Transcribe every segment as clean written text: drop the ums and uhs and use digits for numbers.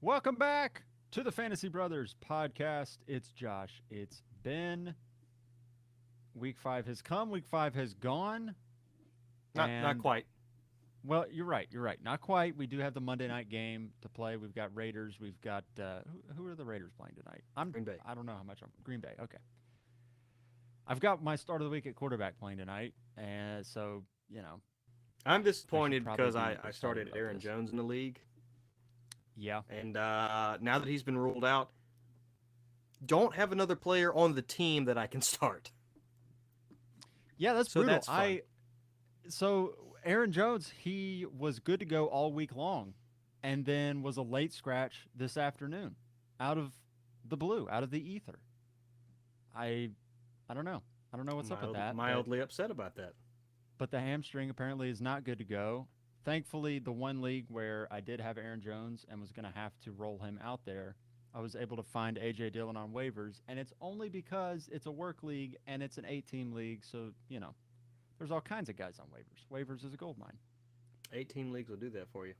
Welcome back to the Fantasy Brothers podcast. It's Josh. It's Ben. Week 5 has come, week 5 has gone. Not And, quite. well, you're right. You're right. Not quite. We do have the Monday night game to play. We've got Raiders. We've got, who are the Raiders playing tonight? Green Bay. I don't know how much I'm, Green Bay. Okay. I've got my start of the week at quarterback playing tonight. And so, you know, I'm I should disappointed probably because be I excited started about Aaron this. Jones in the league, Yeah. and now that he's been ruled out, don't have another player on the team that I can start. Yeah, that's So brutal. that's fun. So Aaron Jones, he was good to go all week long, and then was a late scratch this afternoon, out of the blue, out of the ether. I I don't know. I don't know what's up with that, Mildly upset about that. but the hamstring apparently is not good to go. Thankfully, the one league where I did have Aaron Jones and was going to have to roll him out there, I was able to find AJ Dillon on waivers, and it's only because it's a work league and it's an 8-team league, so there's all kinds of guys on waivers. Waivers is a gold mine. 18 leagues will do that for you.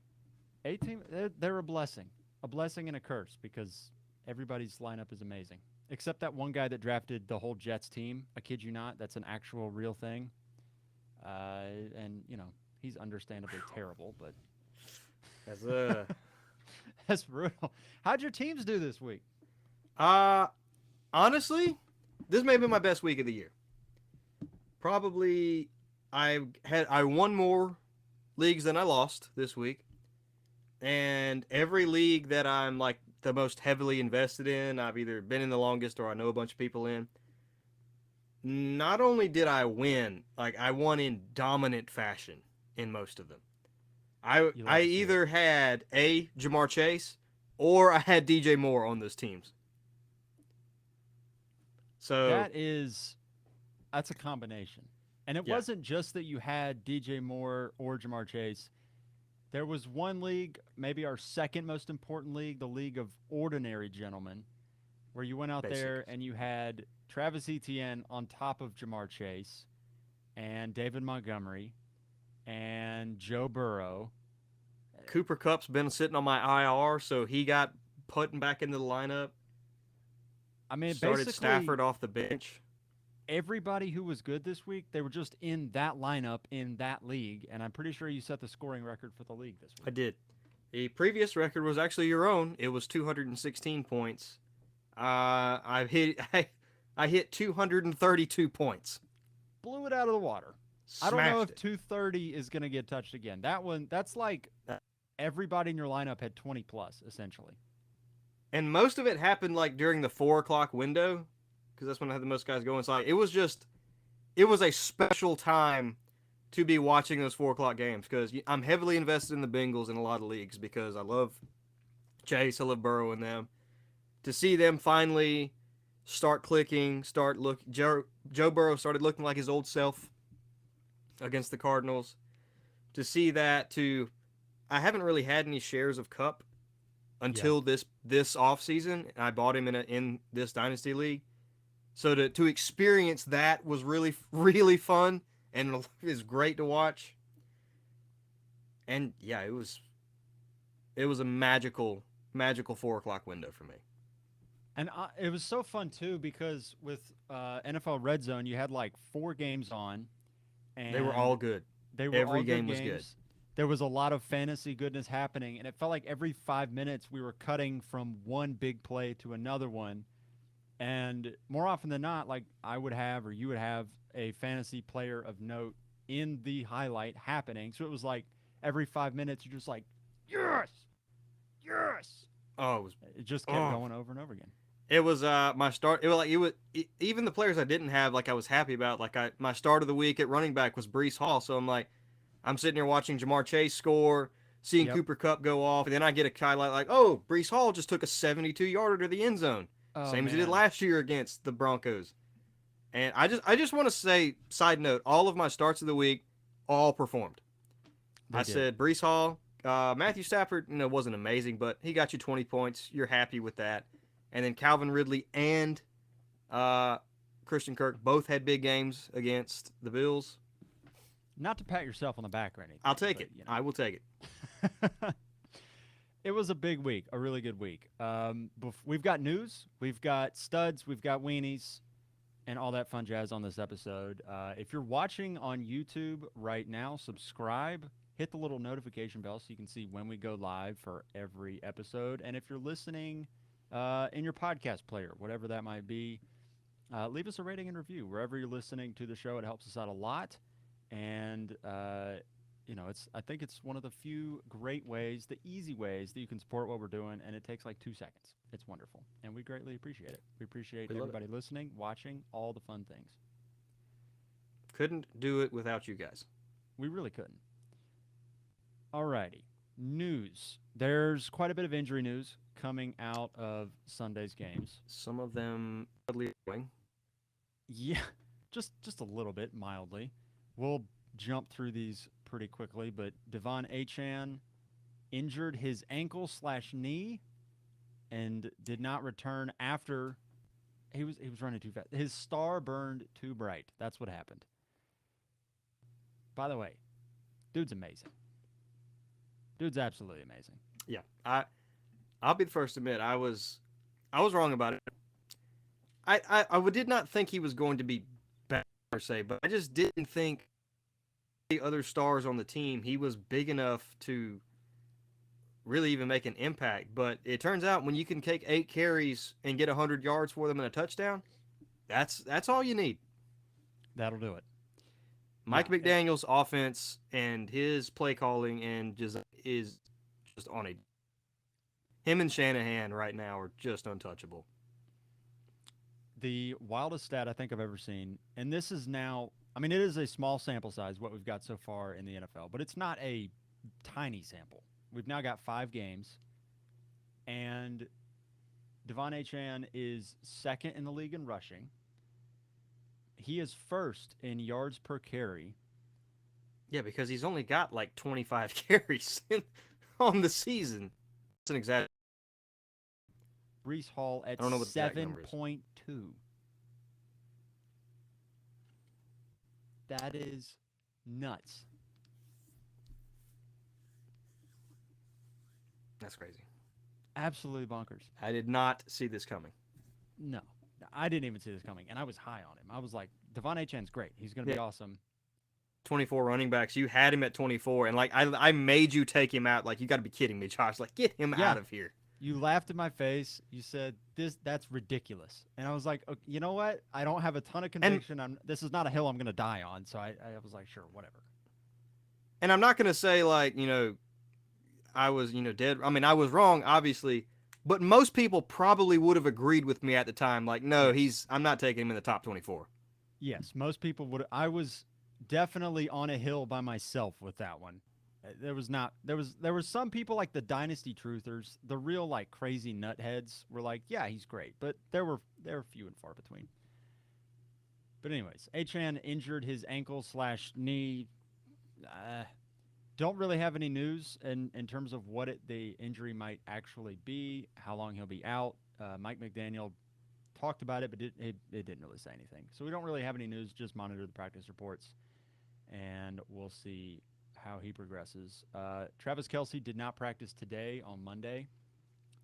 18, they're a blessing and a curse because everybody's lineup is amazing. Except that one guy that drafted the whole Jets team. I kid you not, that's an actual real thing. And he's understandably terrible, but As a that's brutal. How'd your teams do this week? uh, honestly, this may be my best week of the year. Probably, I won more leagues than I lost this week, and every league that I'm like the most heavily invested in, I've either been in the longest or I know a bunch of people in. Not only did I win, like I won in dominant fashion in most of them. I You love I to see it. either had a Jamar Chase or I had DJ Moore on those teams. So That is that's a combination. And it yeah, wasn't just that you had DJ Moore or Jamar Chase. There was one league, maybe our second most important league, the League of Ordinary Gentlemen, where you went out there basics. and you had Travis Etienne on top of Jamar Chase and David Montgomery and Joe Burrow. Cooper Cup's been sitting on my IR, so he got put back into the lineup. I mean, Started basically Stafford off the bench. everybody who was good this week, they were just in that lineup in that league, and I'm pretty sure you set the scoring record for the league this I week. did. The previous record was actually your own. It was 216 points. I hit I hit 232 points. Blew it out of the water. I don't know Smashed if it. 230 is going to get touched again. That's like everybody in your lineup had 20 plus essentially. And most of it happened like during the 4 o'clock window, because that's when I had the most guys going. So like, it was a special time to be watching those 4 o'clock games because I'm heavily invested in the Bengals in a lot of leagues because I love Chase, I love Burrow in them. To see them finally start clicking, start look Joe Burrow started looking like his old self against the Cardinals. To see that to I haven't really had any shares of Cup Yeah. until this off season. I bought him in this dynasty league. So to experience that was really fun and is great to watch. And yeah, it was a magical 4 o'clock window for me. And it was so fun too because with NFL Red Zone, you had like 4 games on, They were and all good. they were all Every good game was good. games. There was a lot of fantasy goodness happening, and it felt like every 5 minutes we were cutting from one big play to another one. And more often than not, like I would have or you would have a fantasy player of note in the highlight happening. So it was like every 5 minutes you're just like, yes, yes. Oh, it was It just kept oh going over and over again. it was my start. Even the players I didn't have like I was happy about. Like I my start of the week at running back was Brees Hall. So I'm sitting here watching Jamar Chase score, seeing Yep. Cooper Cup go off, and then I get a highlight like, oh, Brees Hall just took a 72 yarder to the end zone, Oh same as he did man, last year against the Broncos. And I just want to say, side note, all of my starts of the week all performed. they I did. said Brees Hall, Matthew Stafford, wasn't amazing, but he got you 20 points. You're happy with that. And then Calvin Ridley and uh, Christian Kirk both had big games against the Bills. Not to pat yourself on the back or I'll anything, take but it. I will take it. It was a big week, a really good week. We've got news, we've got studs, we've got weenies, and all that fun jazz on this episode. If you're watching on YouTube right now, subscribe, hit the little notification bell so you can see when we go live for every episode. And if you're listening in your podcast player, whatever that might be, leave us a rating and review wherever you're listening to the show. It helps us out a lot, and I think it's one of the few great ways, the easy ways that you can support what we're doing, and it takes like 2 seconds. It's wonderful, and we greatly appreciate it. We appreciate We love it. everybody listening, watching, all the fun things. Couldn't do it without you guys. We really couldn't. Alrighty, news. There's quite a bit of injury news coming out of Sunday's games. Some of them oddly annoying. Yeah, just a little bit, mildly. We'll jump through these pretty quickly, but Devon Achane injured his ankle/knee and did not return after he was running too fast. His star burned too bright. That's what happened. By the way, dude's amazing. Dude's absolutely amazing. Yeah, I'll be the first to admit I was wrong about it. I did not think he was going to be bad per se, but I just didn't think the other stars on the team he was big enough to really even make an impact. But it turns out when you can take 8 carries and get 100 yards for them and a touchdown, that's all you need. That'll do it. Mike Yeah. McDaniel's offense and his play calling and just is just on a. Him and Shanahan right now are just untouchable. The wildest stat I think I've ever seen, and this is now, I mean, it is a small sample size, what we've got so far in the NFL, but it's not a tiny sample. We've now got 5 games, and Devon Achane is second in the league in rushing. He is first in yards per carry. Yeah, because he's only got like 25 carries on the season. It's an exaggeration. Brees Hall at I don't know what the exact number is. 7.2. That is nuts. That's crazy. Absolutely bonkers. I did not see this coming. No, I didn't even see this coming, and I was high on him. I was like, Devon Achane's great. He's going to be Yeah. awesome. 24 running backs. You had him at 24, and like I made you take him out. Like, you got to be kidding me, Josh. Like, get him Yeah. out of here. You laughed in my face. You said, that's ridiculous. And I was like, okay, you know what? I don't have a ton of conviction. This is not a hill I'm going to die on. So I was like, sure, whatever. And I'm not gonna say like I was dead. I mean, I was wrong, obviously, but most people probably would have agreed with me at the time. Like, no, I'm not taking him in the top 24. Yes, most people would. I was definitely on a hill by myself with that one. There were some people like the Dynasty Truthers, the real like crazy nutheads were like, yeah, he's great, but there were few and far between. But anyways, Achane injured his ankle/knee. Don't really have any news in terms of what the injury might actually be, how long he'll be out. Mike McDaniel talked about it, but it didn't really say anything. So we don't really have any news, just monitor the practice reports, and we'll see how he progresses. Travis Kelce did not practice today on Monday.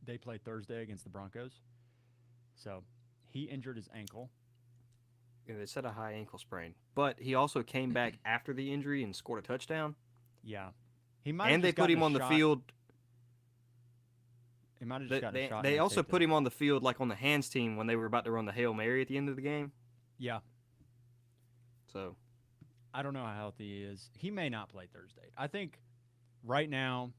They play Thursday against the Broncos. So he injured his ankle. Yeah, they said a high ankle sprain, but he also came back after the injury and scored a touchdown. Yeah. He might have And they just put gotten him a on the shot. field. He might have just gotten a shot. They and also taped put it. him on the field like on the hands team when they were about to run the Hail Mary at the end of the game. Yeah. So I don't know how healthy he is. He may not play Thursday. I think right now,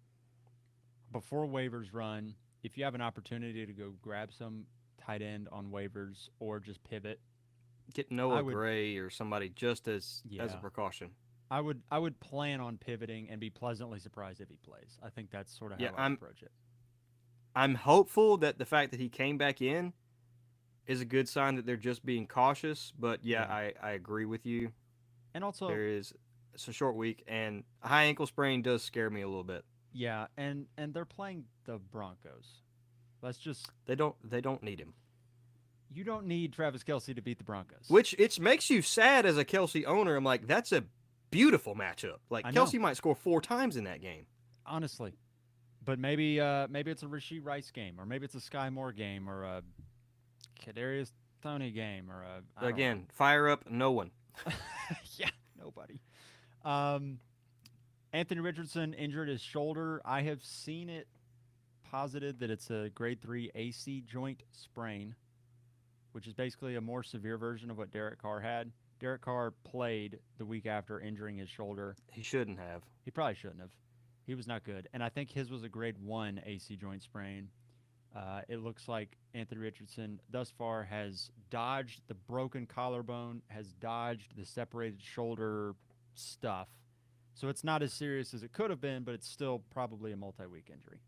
before waivers run, if you have an opportunity to go grab some tight end on waivers or just pivot, get I Noah would- Gray or somebody just as a Yeah. precaution. I would plan on pivoting and be pleasantly surprised if he plays. I think that's sort of how Yeah, I approach it. I'm hopeful that the fact that he came back in is a good sign that they're just being cautious. But yeah, I agree with you. And also, It's a short week, and a high ankle sprain does scare me a little bit. yeah, and they're playing the Broncos. Let's just They don't need him. you don't need Travis Kelce to beat the Broncos. Which it makes you sad as a Kelsey owner. I'm like, that's a beautiful matchup. Like, I know. Kelsey might score 4 times in that game. honestly, But maybe it's a Rasheed Rice game, or maybe it's a Sky Moore game, or a Kadarius Toney game, or a I don't know. Again, fire up no one. Yeah, nobody. Um, Anthony Richardson injured his shoulder. I have seen it posited that it's a grade 3 AC joint sprain, which is basically a more severe version of what Derek Carr had. Derek Carr played the week after injuring his shoulder. He shouldn't have. He probably shouldn't have. He was not good. And I think his was a grade 1 AC joint sprain. It looks like Anthony Richardson thus far has dodged the broken collarbone, has dodged the separated shoulder stuff. So it's not as serious as it could have been, but it's still probably a multi-week injury.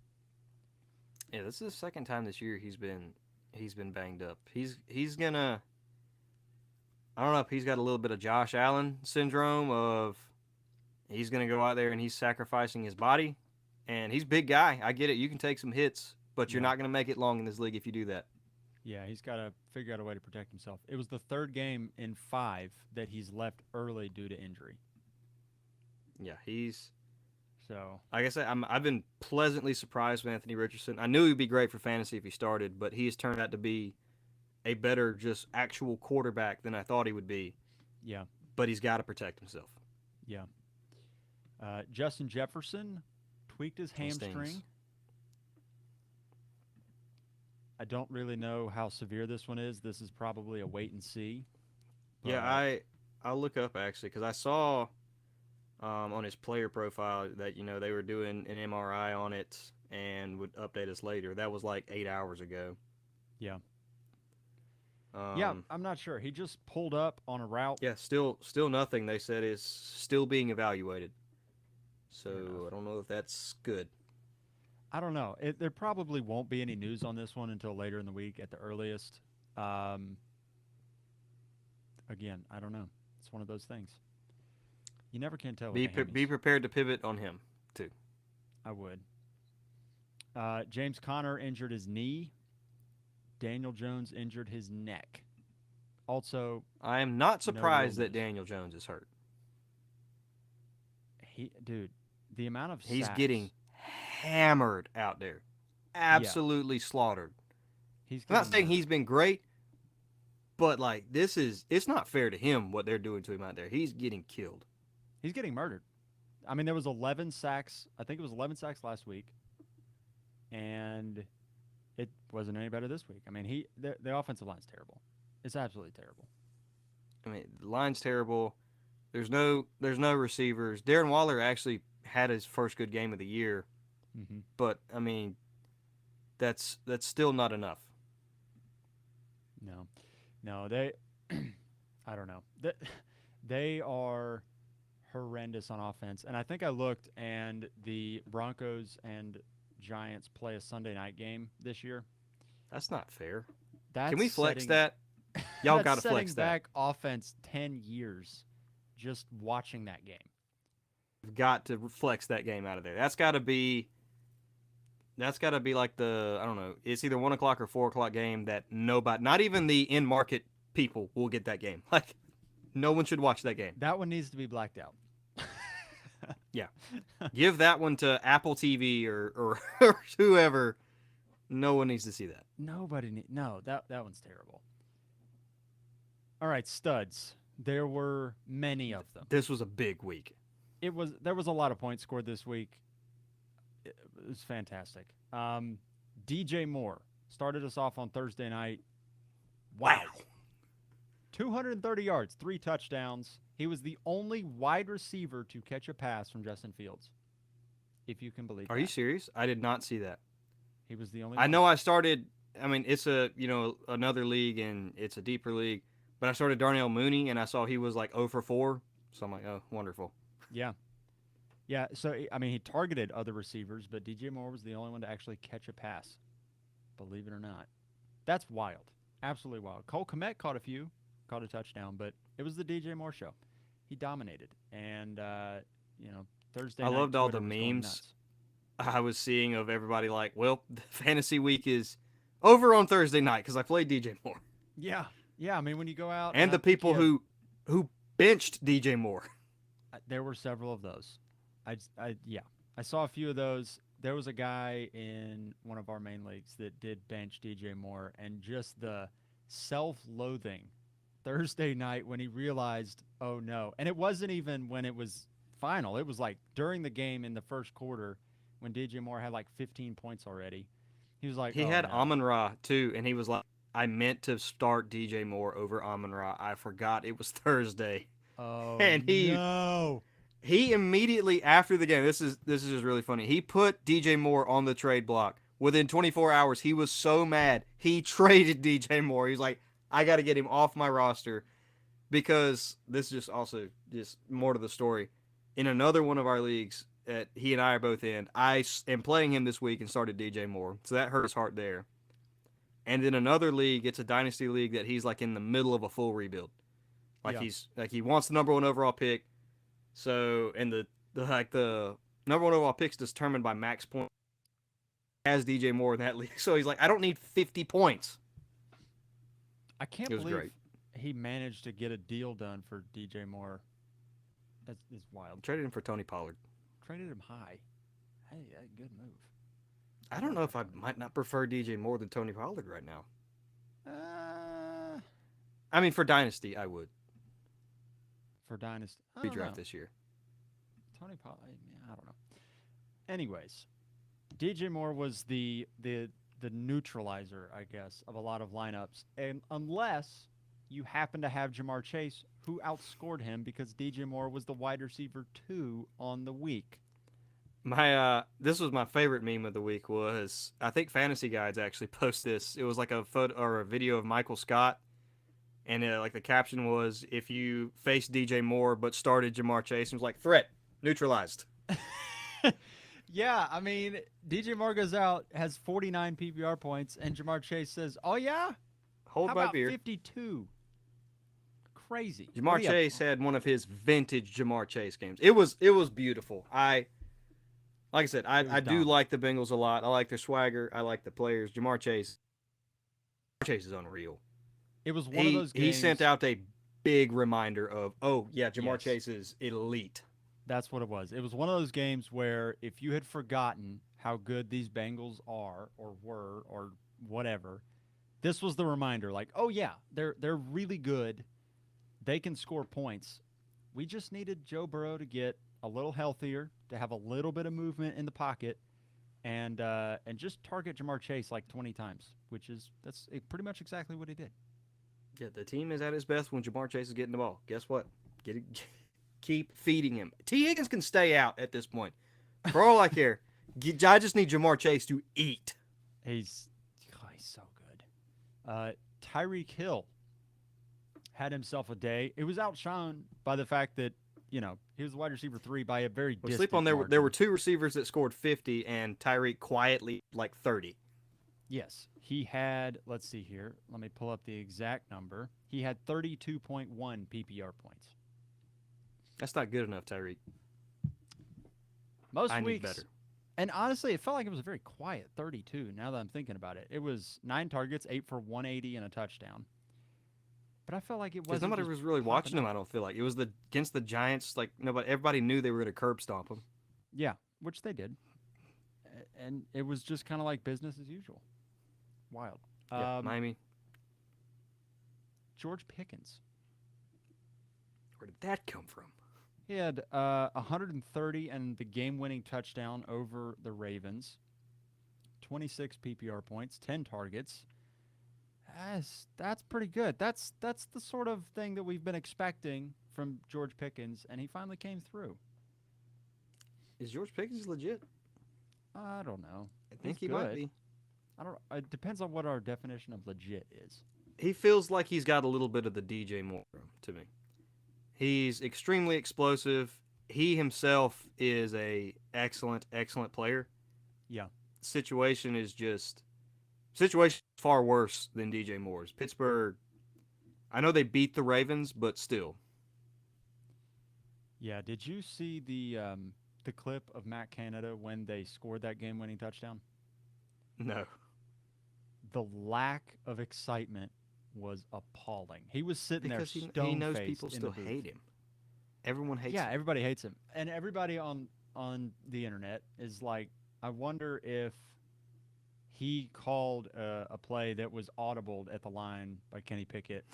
Yeah, this is the second time this year he's been banged up. He's gonna. I don't know if he's got a little bit of Josh Allen syndrome of he's gonna go out there and he's sacrificing his body, and he's a big guy. I get it. You can take some hits, but you're Yeah. not gonna make it long in this league if you do that. Yeah, he's got to figure out a way to protect himself. It was the third game in 5 that he's left early due to injury. Yeah, he's. So, Like I said, I've been pleasantly surprised with Anthony Richardson. I knew he'd be great for fantasy if he started, but he has turned out to be a better just actual quarterback than I thought he would be. yeah, But he's got to protect himself. yeah. Justin Jefferson tweaked his He stings. hamstring. I don't really know how severe this one is. This is probably a wait and see. Yeah, but- I'll look up actually because I saw on his player profile that they were doing an MRI on it and would update us later. That was like 8 hours ago. Yeah. Yeah, I'm not sure. He just pulled up on a route. Yeah, still nothing. They said is still being evaluated. So Fair enough. I don't know if that's good. I don't know. There probably won't be any news on this one until later in the week at the earliest. Again, I don't know. It's one of those things. You never can tell. Be with the be hammies. prepared to pivot on him too. I would. James Conner injured his knee. Daniel Jones injured his neck. Also, I am not No surprised real that news. Daniel Jones is hurt. dude, the amount of He's sacks, getting hammered out there. Absolutely slaughtered. He's I'm not getting saying murdered. he's been great, but like it's not fair to him what they're doing to him out there. He's getting killed. He's getting murdered. I mean, there was 11 sacks. I think it was 11 sacks last week, and it wasn't any better this week. I mean, the offensive line's terrible. It's absolutely terrible. I mean, the line's terrible. There's no receivers. Darren Waller actually had his first good game of the year, Mm-hmm. but I mean, that's still not enough. No, they. I don't know. They are horrendous on offense, and I think I looked, and the Broncos and Giants play a Sunday night game this year. That's not fair. That's Can we flex setting- that? Y'all that's got to setting flex that. back offense 10 years just watching that game. We've got to flex that game out of there. That's got to be like the I don't know. It's either 1 o'clock or 4 o'clock game that nobody, not even the in market people, will get that game. Like no one should watch that game. That one needs to be blacked out. Give that one to Apple TV or or whoever. No one needs to see that. Nobody need no, that one's terrible. All right, studs. There were many of them. This was a big week. There was a lot of points scored this week. It was fantastic. DJ Moore started us off on Thursday night. Wow. 230 yards, 3 touchdowns. He was the only wide receiver to catch a pass from Justin Fields. If you can believe Are that. you serious? I did not see that. He was the only I one. know I started. I mean, it's another league and it's a deeper league. But I started Darnell Mooney and I saw he was like 0 for 4. So I'm like, oh, wonderful. Yeah. Yeah, so I mean he targeted other receivers, but DJ Moore was the only one to actually catch a pass. Believe it or not. That's wild. Absolutely wild. Cole Kmet caught a touchdown, but it was the DJ Moore show. He dominated. And Thursday I night loved all Twitter the was going memes. nuts. I was seeing of everybody like, well, the fantasy week is over on Thursday night because I played DJ Moore. Yeah. Yeah, I mean when you go out And I the think people you who benched DJ Moore. there were several of those. I saw a few of those. there was a guy in one of our main leagues that did bench DJ Moore, and just the self-loathing Thursday night when he realized, oh no, and it wasn't even when it was final. It was like during the game in the first quarter when DJ Moore had like 15 points already. He was like, He oh had no, Amon Ra too, and he was like, "I meant to start DJ Moore over Amon Ra. I forgot it was Thursday." oh And no. he immediately after the game, this is just really funny. He put DJ Moore on the trade block. Within 24 hours, he was so mad. He traded DJ Moore. He's like, "I got to get him off my roster." Because this is just also just more to the story. In another one of our leagues that he and I are both in, I am playing him this week and started DJ Moore. So that hurt his heart there. And in another league, it's a dynasty league that he's like in the middle of a full rebuild. Like Yeah. he's like he wants the number one overall pick. So and the number one overall pick is determined by max point. Has DJ Moore in that league, so he's like, I don't need 50 points. I can't It was believe great. he managed to get a deal done for DJ Moore. That's wild. Traded him for Tony Pollard. Traded him high. Hey, good move. I don't know if I might not prefer DJ Moore than Tony Pollard right now. Uh, I mean, for Dynasty, I would for Dynasty, I be don't know. draft this year. Tony Pollard, I don't know. Anyways, DJ Moore was the neutralizer, I guess, of a lot of lineups, and unless you happen to have Jamar Chase, who outscored him because DJ Moore was the wide receiver 2 on the week. My this was my favorite meme of the week was I think Fantasy Guides actually post this. It was like a photo or a video of Michael Scott, and like the caption was if you faced DJ Moore but started Jamar Chase, it was like threat neutralized. Yeah, I mean, DJ Moore goes out, has 49 PPR points, and Jamar Chase says, "Oh yeah, Hold how my about beer. 52?" Crazy. What Jamar do you have? Chase had one of his vintage Jamar Chase games. It was beautiful. Like I said, It was I do dominant. like the Bengals a lot. I like their swagger. I like the players. Jamar Chase is unreal. It was one of those games. He sent out a big reminder of, oh yeah, Jamar Yes. Chase is elite. That's what it was. It was one of those games where if you had forgotten how good these Bengals are or were or whatever, this was the reminder like, "Oh yeah, they're really good. They can score points. We just needed Joe Burrow to get a little healthier, to have a little bit of movement in the pocket and just target Jamar Chase like 20 times, which is pretty much exactly what he did." Yeah, the team is at its best when Jamar Chase is getting the ball. Guess what? Get it, keep feeding him. T. Higgins can stay out at this point. For all I care, I just need Jamar Chase to eat. He's so good. Tyreek Hill had himself a day. It was outshone by the fact that he was wide receiver 3 by a very We distant sleep on there. margin. There were two receivers that scored 50, and Tyreek quietly like 30. Yes, he had. Let's see here. Let me pull up the exact number. He had 32.1 PPR points. That's not good enough, Tyreek. Most I need weeks, better. and honestly, it felt like it was a very quiet 32. Now that I'm thinking about it, it was 9 targets, 8 for 180 and a touchdown. But I felt like it Because wasn't. nobody just was really popping watching him. up. I don't feel like it was against the Giants. Like everybody knew they were going to curb stomp him. Yeah, which they did, and it was just kind of like business as usual. Wild. Yeah, Miami. George Pickens. Where did that come from? He had 130 and the game-winning touchdown over the Ravens. 26 PPR points, 10 targets. That's pretty good. That's the sort of thing that we've been expecting from George Pickens, and he finally came through. Is George Pickens legit? I don't know. I think He's he might good. be. I don't. It depends on what our definition of legit is. He feels like he's got a little bit of the DJ Moore to me. He's extremely explosive. He himself is a excellent player. Yeah. Situation is far worse than DJ Moore's. Pittsburgh, I know they beat the Ravens, but still. Yeah. Did you see the clip of Matt Canada when they scored that game-winning touchdown? No. The lack of excitement was appalling. He was sitting Because there he knows stone-faced people in still the booth. hate him. Everyone hates Yeah, him. everybody hates him, and everybody on the internet is like, I wonder if he called a play that was audibled at the line by Kenny Pickett.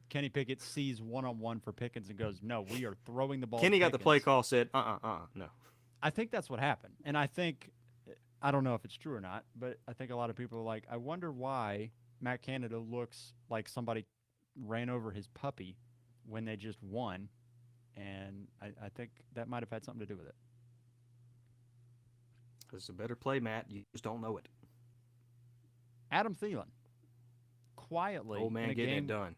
Kenny Pickett sees one-on-one for Pickens and goes, "No, we are throwing the ball." Kenny to got the play Pickens." call, said, no. I think that's what happened, and I don't know if it's true or not, but I think a lot of people are like, I wonder why Matt Canada looks like somebody ran over his puppy when they just won, and I think that might have had something to do with it. It's a better play, Matt. You just don't know it. Adam Thielen, quietly Old man in a getting game it done.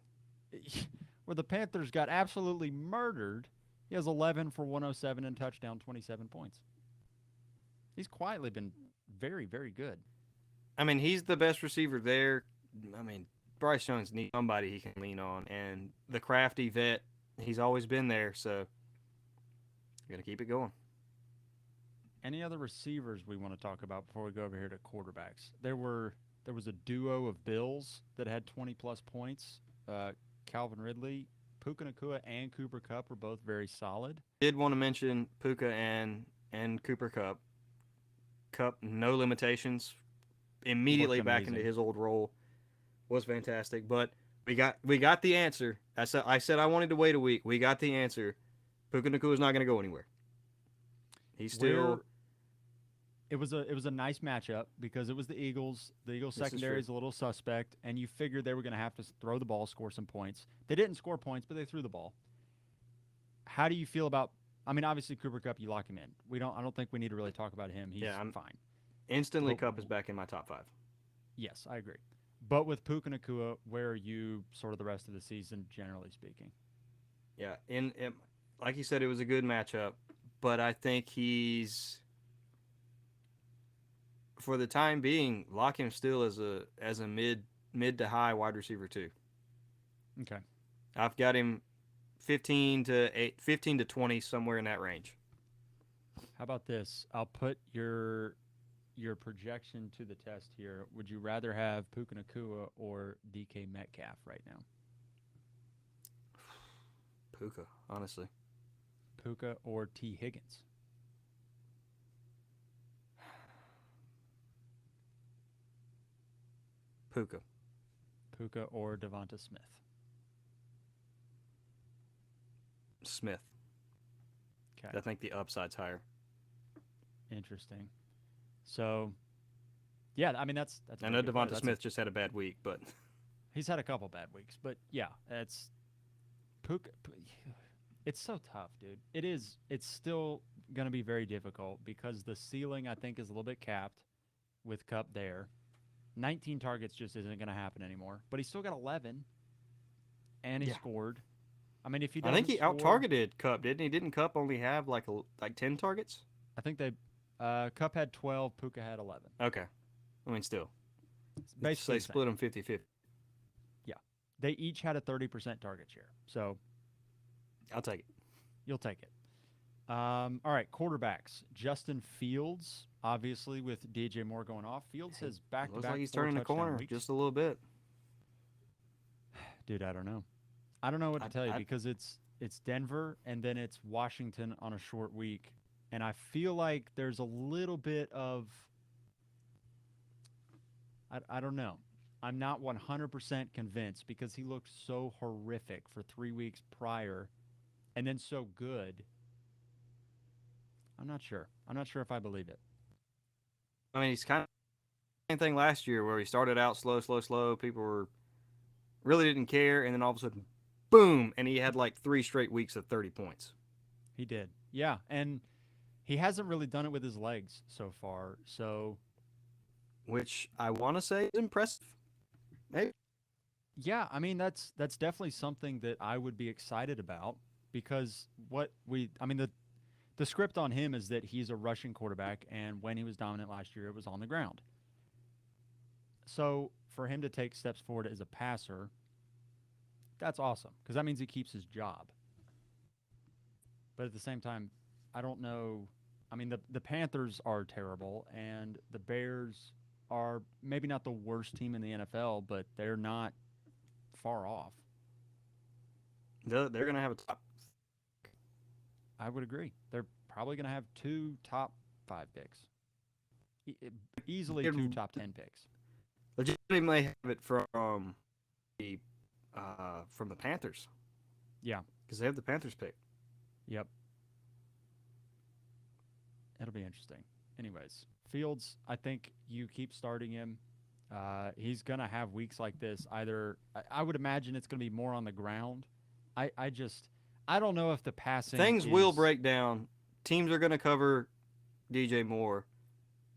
where the Panthers got absolutely murdered, he has 11 for 107 and touchdown, 27 points. He's quietly been very, very good. I mean, he's the best receiver there. I mean, Bryce Young's needs somebody he can lean on, and the crafty vet, he's always been there, so gonna keep it going. Any other receivers we want to talk about before we go over here to quarterbacks? There was a duo of Bills that had 20 plus points. Calvin Ridley, Puka Nakua, and Cooper Kupp were both very solid. Did want to mention Puka and Cooper Kupp. Kupp, no limitations. Immediately back into his old role. Was fantastic, but we got the answer. I said I wanted to wait a week. We got the answer. Puka Nakua is not going to go anywhere. He's still. It was a nice matchup because it was the Eagles. The Eagles secondary is a little suspect, and you figured they were going to have to throw the ball, score some points. They didn't score points, but they threw the ball. How do you feel about? I mean, obviously Cooper Kupp, you lock him in. I don't think we need to really talk about him. He's fine. Instantly, Kupp is back in my top 5. Yes, I agree. But with Puka Nakua, where are you sort of the rest of the season, generally speaking? Yeah, like you said, it was a good matchup, but I think he's, for the time being, lock him still as a mid to high wide receiver 2. Okay. I've got him 15 to 20, somewhere in that range. How about this? I'll put your projection to the test here. Would you rather have Puka Nakua or DK Metcalf right now? Puka, honestly. Puka or T. Higgins? Puka. Puka or Devonta Smith? Smith. Okay. I think the upside's higher. Interesting. So, yeah, I mean that's. I know Devonta Smith just had a bad week, but he's had a couple bad weeks. But yeah, it's Puka. It's so tough, dude. It is. It's still gonna be very difficult because the ceiling I think is a little bit capped with Kupp there. 19 targets just isn't gonna happen anymore. But he still got 11, and he scored. I mean, if he doesn't, I think he out-targeted Kupp, didn't he? Didn't Kupp only have like 10 targets? I think Kupp had 12, Puka had 11. Okay. I mean, still. Basically, they split them 50-50. Yeah. They each had a 30% target share. So I'll take it. You'll take it. All right, quarterbacks. Justin Fields, obviously, with DJ Moore going off. Fields has back-to-back Looks like he's turning the corner weeks. just a little bit. Dude, I don't know. I don't know what to tell you because it's Denver and then it's Washington on a short week. And I feel like there's a little bit of I don't know. I'm not 100% convinced because he looked so horrific for 3 weeks prior and then so good. I'm not sure. I'm not sure if I believe it. I mean, he's kind of the same thing last year where he started out slow. People really didn't care, and then all of a sudden, boom, and he had like 3 straight weeks of 30 points. He did. Yeah, and he hasn't really done it with his legs so far. So, which I want to say is impressive. Maybe. Yeah, I mean that's definitely something that I would be excited about because the script on him is that he's a rushing quarterback, and when he was dominant last year, it was on the ground. So for him to take steps forward as a passer, that's awesome because that means he keeps his job. But at the same time, I don't know. I mean, the Panthers are terrible, and the Bears are maybe not the worst team in the NFL, but they're not far off. They're going to have a top. I would agree. They're probably going to have 2 top 5 picks. Easily It- 2 top 10 picks. Legitimately may have it the from the Panthers Yeah. because they have the Panthers pick. Yep. It'll be interesting. Anyways, Fields, I think you keep starting him. He's gonna have weeks like this. Either I would imagine it's gonna be more on the ground. I don't know if the passing Things will is- break down. Teams are going to cover DJ Moore,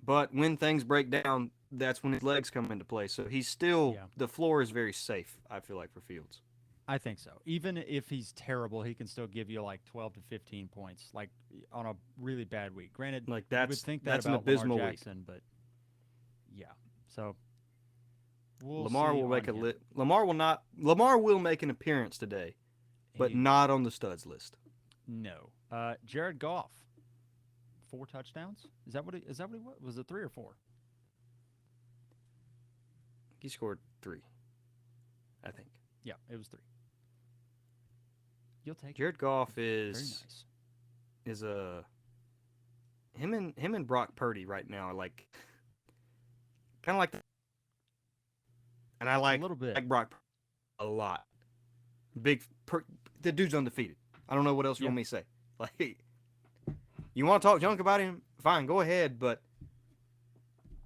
but when things break down, that's when his legs come into play. So he's still Yeah. the floor is very safe. I feel like for Fields. I think so. Even if he's terrible, he can still give you like 12 to 15 points, like on a really bad week. Granted, Like you would that's think that that's an about abysmal Lamar week. Jackson, but yeah. So we'll Lamar see will make on him. Lamar will make an appearance today, but He- not on the studs list. no. Jared Goff, 4 touchdowns. Is that what he was? Was it 3 or 4? He scored 3, I think. Yeah, it was 3. You'll take it. Jared Goff Very is nice. is a him and Brock Purdy right now are like kind of like, and I A like little bit. Brock a lot. The dude's undefeated. I don't know what else you Yeah. want me to say. Like, you want to talk junk about him? Fine, go ahead. But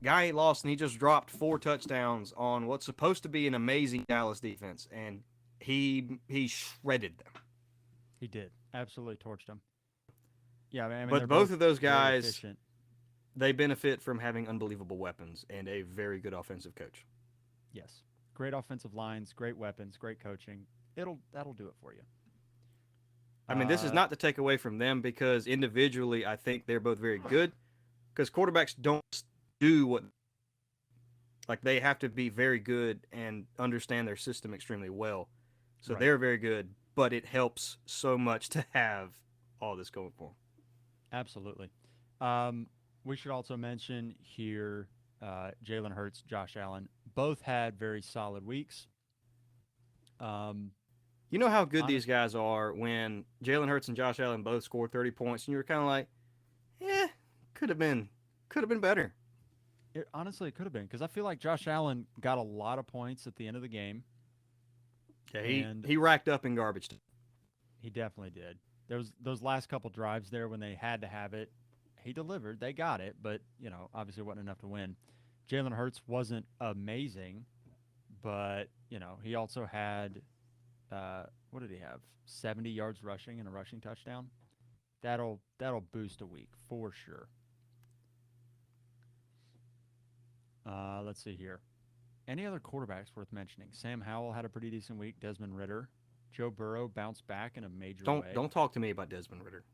guy ain't lost, and he just dropped 4 touchdowns on what's supposed to be an amazing Dallas defense, and he shredded them. He did. Absolutely torched him. Yeah, I mean, But they're both of those very guys, efficient. they benefit from having unbelievable weapons and a very good offensive coach. Yes. Great offensive lines, great weapons, great coaching. That'll do it for you. I mean, this is not to take away from them because individually, I think they're both very good. Because quarterbacks don't do what, like, they have to be very good and understand their system extremely well. So Right. they're very good, but it helps so much to have all this going for them. Absolutely. We should also mention here Jalen Hurts, Josh Allen, both had very solid weeks. You know how good Honest- these guys are when Jalen Hurts and Josh Allen both scored 30 points, and you were kind of like, could have been better. Honestly, it could have been because I feel like Josh Allen got a lot of points at the end of the game. Yeah, And- he racked up in garbage time. He definitely did. There was those last couple drives there when they had to have it. He delivered. They got it, but obviously it wasn't enough to win. Jalen Hurts wasn't amazing, but he also had what did he have? 70 yards rushing and a rushing touchdown. That'll boost a week for sure. Let's see here. Any other quarterbacks worth mentioning? Sam Howell had a pretty decent week. Desmond Ritter. Joe Burrow bounced back in a major way. Don't talk to me about Desmond Ritter.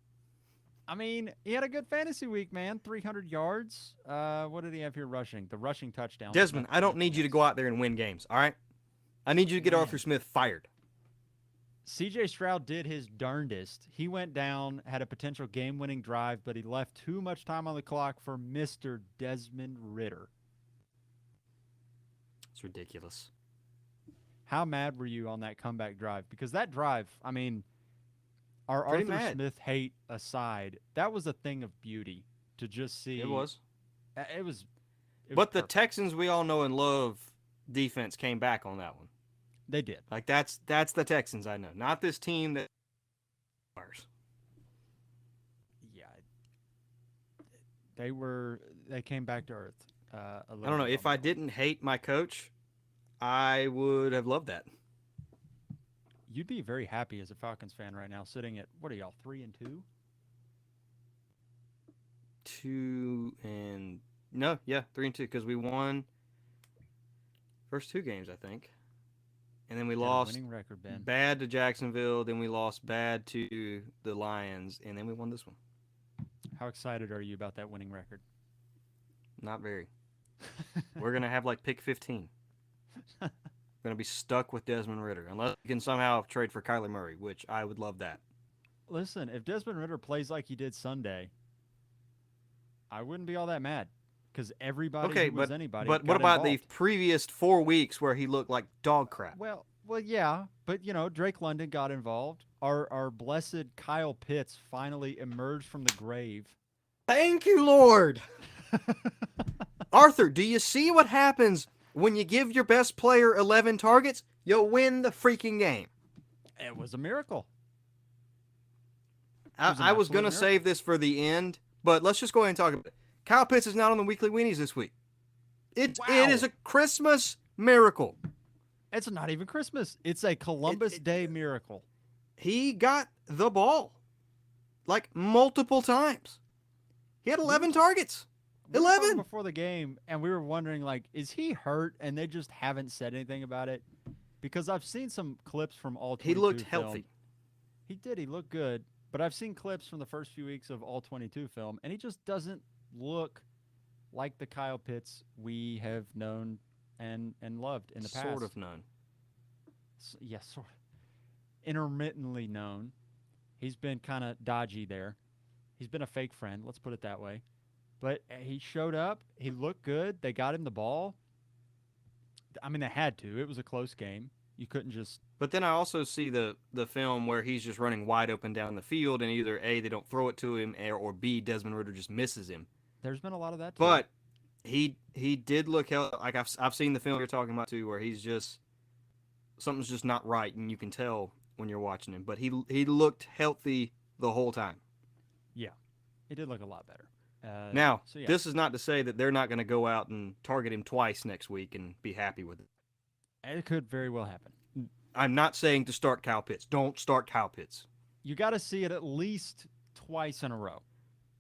I mean, he had a good fantasy week, man. 300 yards. What did he have here rushing? The rushing touchdown. Desmond, I don't need you to go out there and win games, all right? I need you to get Man. Arthur Smith fired. CJ Stroud did his darndest. He went down, had a potential game-winning drive, but he left too much time on the clock for Mr. Desmond Ritter. It's ridiculous. How mad were you on that comeback drive? Because that drive, I mean, our Pretty Arthur mad. Smith hate aside, that was a thing of beauty to just see. It was. It was But the perfect. Texans we all know and love defense came back on that one. They did. Like that's the Texans I know, not this team that ours. Yeah. They came back to earth. A I little don't know. bit If on I that one. didn't hate my coach, I would have loved that. You'd be very happy as a Falcons fan right now, sitting at what are y'all 3-2? 3-2 because we won first 2 games I think, and then we Got a lost winning record, Ben. bad to Jacksonville, then we lost bad to the Lions, and then we won this one. How excited are you about that winning record? Not very. We're gonna have like pick 15. Gonna be stuck with Desmond Ritter unless we can somehow trade for Kyler Murray, which I would love that. Listen, if Desmond Ritter plays like he did Sunday, I wouldn't be all that mad because everybody Okay, who was anybody. but got what about the involved. previous 4 weeks where he looked like dog crap? Well, yeah, but Drake London got involved. Our blessed Kyle Pitts finally emerged from the grave. Thank you, Lord. Arthur, do you see what happens when you give your best player 11 targets? You'll win the freaking game. It was a miracle. I was going to save this for the end, but let's just go ahead and talk about it. Kyle Pitts is not on the weekly weenies this week. It is a Christmas miracle. It's not even Christmas. It's a Columbus Day miracle. He got the ball like multiple times. He had 11 targets. 11 before the game, and we were wondering, like, is he hurt? And they just haven't said anything about it. Because I've seen some clips from all 22 He looked film. healthy. He did. He looked good. But I've seen clips from the first few weeks of all 22 film, and he just doesn't look like the Kyle Pitts we have known and loved in the past. Sort of known. Yes, sort of. Intermittently known. He's been kind of dodgy there. He's been a fake friend, let's put it that way. But he showed up. He looked good. They got him the ball. I mean, they had to. It was a close game. You couldn't just. But then I also see the film where he's just running wide open down the field, and either A, they don't throw it to him, or B, Desmond Ridder just misses him. There's been a lot of that too. But he did look like I've seen the film you're talking about too, where he's just something's just not right, and you can tell when you're watching him. But he looked healthy the whole time. Yeah, he did look a lot better. Now, this is not to say that they're not going to go out and target him twice next week and be happy with it. It could very well happen. I'm not saying to start Kyle Pitts. Don't start Kyle Pitts. You got to see it at least twice in a row.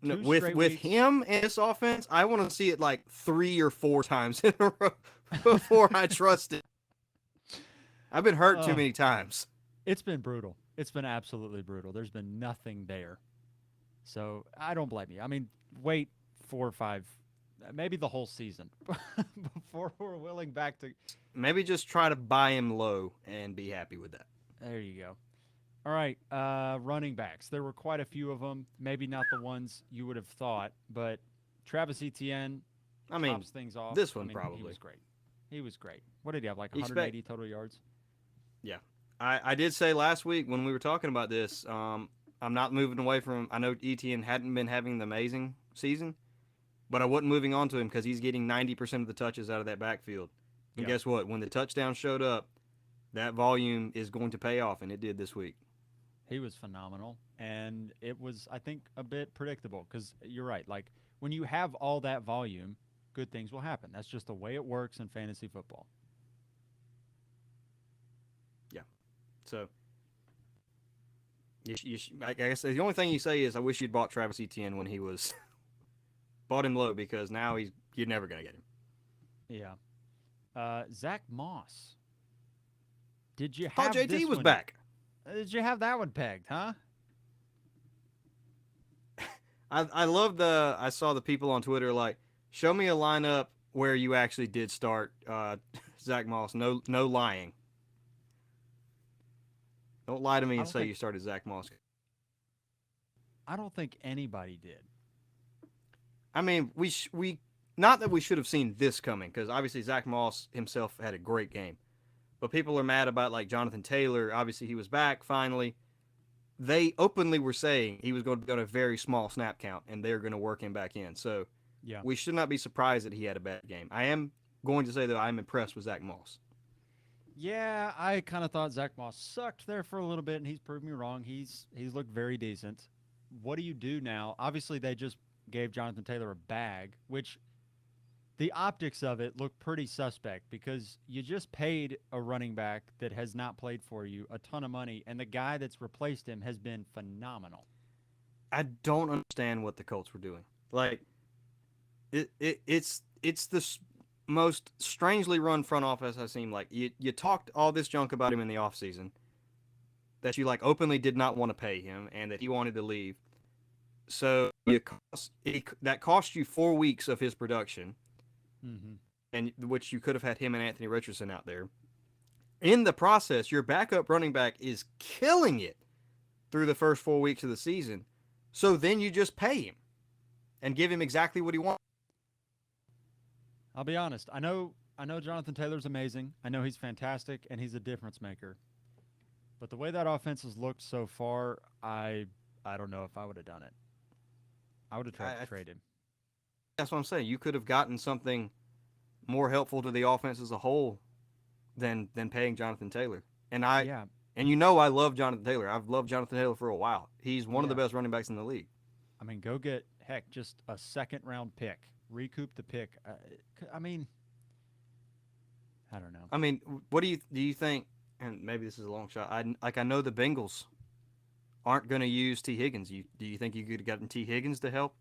No, with him and this offense, I want to see it like 3 or 4 times in a row before I trust it. I've been hurt too many times. It's been brutal. It's been absolutely brutal. There's been nothing there. So I don't blame you. I mean, wait 4 or 5, maybe the whole season before we're willing back to. Maybe just try to buy him low and be happy with that. There you go. All right, running backs. There were quite a few of them. Maybe not the ones you would have thought, but Travis Etienne tops things off. This one probably. He was great. He was great. What did he have, like 180 total yards? Yeah. I did say last week when we were talking about this, I'm not moving away from – I know Etienne hadn't been having the amazing season, but I wasn't moving on to him because he's getting 90% of the touches out of that backfield. And guess what? When the touchdown showed up, that volume is going to pay off, and it did this week. He was phenomenal, and it was, I think, a bit predictable because you're right. Like, when you have all that volume, good things will happen. That's just the way it works in fantasy football. Yeah. So, I guess the only thing you say is I wish you'd bought Travis Etienne when he was bought him low because now you're never going to get him. Yeah. Zach Moss. Did you have JT this was one? Back. Did you have that one pegged, huh? I love I saw the people on Twitter like, show me a lineup where you actually did start Zach Moss. No lying. Don't lie to me and say you started Zach Moss. I don't think anybody did. I mean, we not that we should have seen this coming because obviously Zach Moss himself had a great game. But people are mad about like Jonathan Taylor. Obviously, he was back finally. They openly were saying he was going to be on a very small snap count, and they're going to work him back in. So we should not be surprised that he had a bad game. I am going to say that I'm impressed with Zach Moss. Yeah, I kind of thought Zach Moss sucked there for a little bit, and he's proved me wrong. He's looked very decent. What do you do now? Obviously, they just gave Jonathan Taylor a bag, which the optics of it look pretty suspect because you just paid a running back that has not played for you a ton of money, and the guy that's replaced him has been phenomenal. I don't understand what the Colts were doing. Like, it's the most strangely run front office I've seen. Like, you talked all this junk about him in the offseason that you like openly did not want to pay him and that he wanted to leave. So that cost you 4 weeks of his production. Mm-hmm. And which you could have had him and Anthony Richardson out there. In the process, your backup running back is killing it through the first 4 weeks of the season. So then you just pay him and give him exactly what he wants. I'll be honest. I know Jonathan Taylor's amazing. I know he's fantastic and he's a difference maker. But the way that offense has looked so far, I don't know if I would have done it. I would have tried to trade him. that's what I'm saying. You could have gotten something more helpful to the offense as a whole than paying Jonathan Taylor. And Yeah, I love Jonathan Taylor. I've loved Jonathan Taylor for a while. He's one of the yeah. best running backs in the league. I mean, go get heck just a second round pick, recoup the pick. I mean, I don't know. I mean, what do you think? And maybe this is a long shot. I know the Bengals aren't going to use T Higgins. Do you think you could have gotten T Higgins to help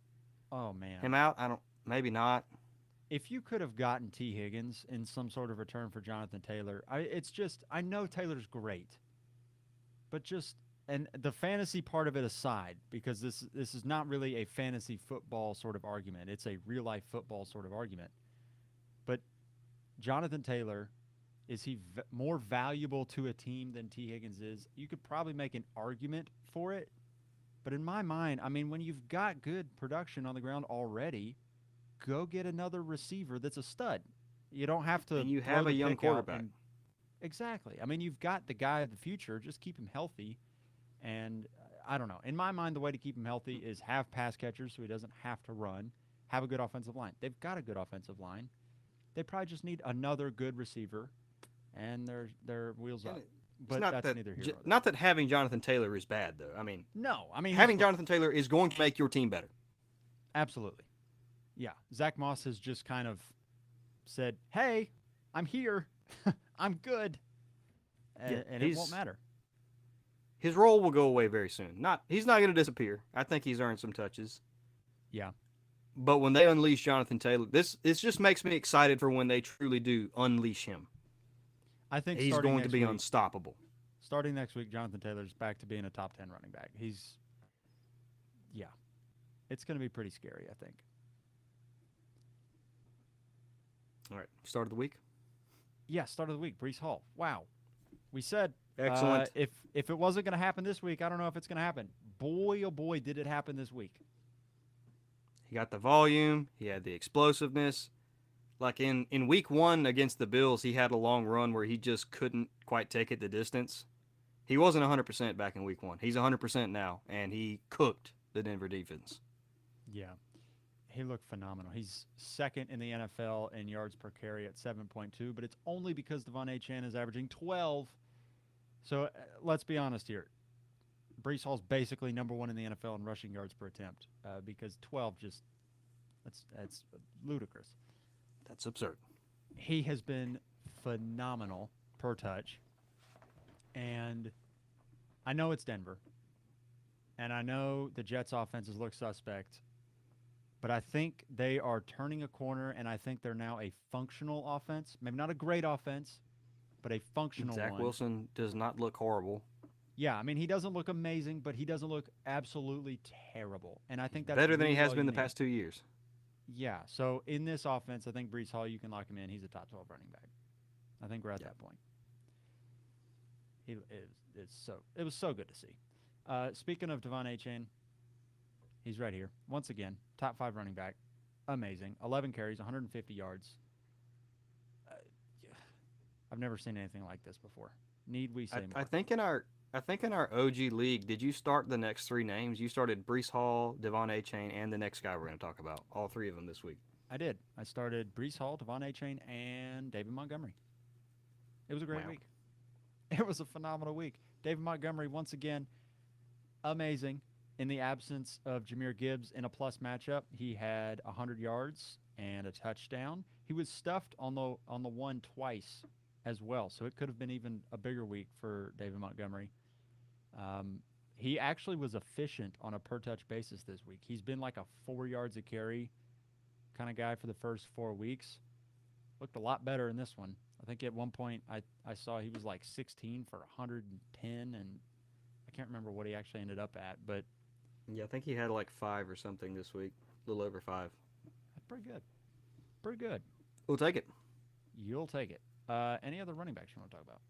Oh man, him out? I don't. Maybe not. if you could have gotten T Higgins in some sort of return for Jonathan Taylor, it's just I know Taylor's great, but just and the fantasy part of it aside, because this is not really a fantasy football sort of argument. It's a real life football sort of argument. But Jonathan Taylor, is he more valuable to a team than T Higgins is? You could probably make an argument for it, but in my mind, I mean, when you've got good production on the ground already, go get another receiver that's a stud. You don't have to. And you throw have a the young pick out quarterback. and- exactly. I mean, you've got the guy of the future. Just keep him healthy. And I don't know. In my mind, the way to keep him healthy is have pass catchers so he doesn't have to run. Have a good offensive line. They've got a good offensive line. They probably just need another good receiver, and their wheels And up. it's But not that's that neither here nor there. not that having Jonathan Taylor is bad though. I mean, No, I mean having Jonathan Taylor is going to make your team better. absolutely. Yeah, Zach Moss has just kind of said, "Hey, I'm here. I'm good," and it won't matter. His role will go away very soon. He's not going to disappear. I think he's earned some touches. Yeah, But when they unleash Jonathan Taylor, this just makes me excited for when they truly do unleash him. I think He's starting going to next be week, unstoppable. starting next week, Jonathan Taylor's back to being a top 10 running back. Yeah, it's going to be pretty scary. I think. All right, start of the week. Yeah, start of the week, Brees Hall. Wow, we said Excellent. if it wasn't going to happen this week, I don't know if it's going to happen. Boy, oh boy, did it happen this week. He got the volume. He had the explosiveness. Like in week 1 against the Bills, he had a long run where he just couldn't quite take it the distance. He wasn't 100% back in week 1. He's 100% now, and he cooked the Denver defense. Yeah. He looked phenomenal. He's second in the NFL in yards per carry at 7.2, but it's only because Devon Achane is averaging 12. So let's be honest here. Brees Hall's basically number 1 in the NFL in rushing yards per attempt because 12 just that's ludicrous. That's absurd. He has been phenomenal per touch, and I know it's Denver, and I know the Jets' offenses look suspect. But I think they are turning a corner, and I think they're now a functional offense. Maybe not a great offense, but a functional Zach one. Wilson does not look horrible. Yeah, I mean, he doesn't look amazing, but he doesn't look absolutely terrible. And I think that's Better than he really has all been you the need. past 2 years. Yeah, so in this offense, I think Brees Hall, you can lock him in. He's a top 12 running back. I think we're at that point. It was so good to see. Speaking of Devon Achane, he's right here. Once again, top 5 running back. Amazing. 11 carries, 150 yards. I've never seen anything like this before. Need we say more? I think in our OG league, did you start the next 3 names? You started Brees Hall, Devon Achane, and the next guy we're going to talk about. All 3 of them this week. I did. I started Brees Hall, Devon Achane, and David Montgomery. It was a great Wow. week. It was a phenomenal week. David Montgomery, once again, amazing. In the absence of Jahmyr Gibbs in a plus matchup, he had 100 yards and a touchdown. He was stuffed on the one twice as well, so it could have been even a bigger week for David Montgomery. He actually was efficient on a per touch basis this week. He's been like a 4 yards a carry kind of guy for the first 4 weeks. Looked a lot better in this one. I think at one point I saw he was like 16 for 110, and I can't remember what he actually ended up at, but Yeah, I think he had like 5 or something this week. A little over 5. that's pretty good. Pretty good. We'll take it. You'll take it. Any other running backs you want to talk about?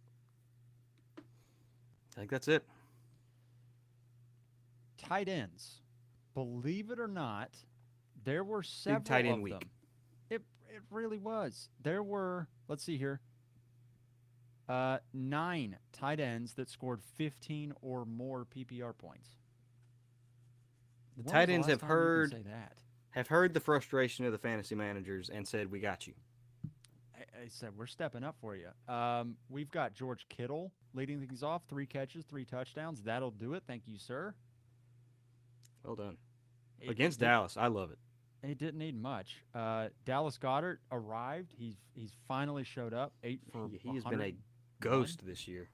I think that's it. Tight ends. Believe it or not, there were several tight end of week. them. It really was. There were, let's see here, 9 tight ends that scored 15 or more PPR points. The When was tight the ends last have time you could heard say that? have heard the frustration of the fantasy managers and said, "We got you." I said we're stepping up for you. We've got George Kittle leading things off, 3 catches, 3 touchdowns. That'll do it. Thank you, sir. Well done. It Against did- Dallas, I love it. He didn't need much. Dallas Goddard arrived. He's finally showed up. 8 for He has been a 101. ghost this year.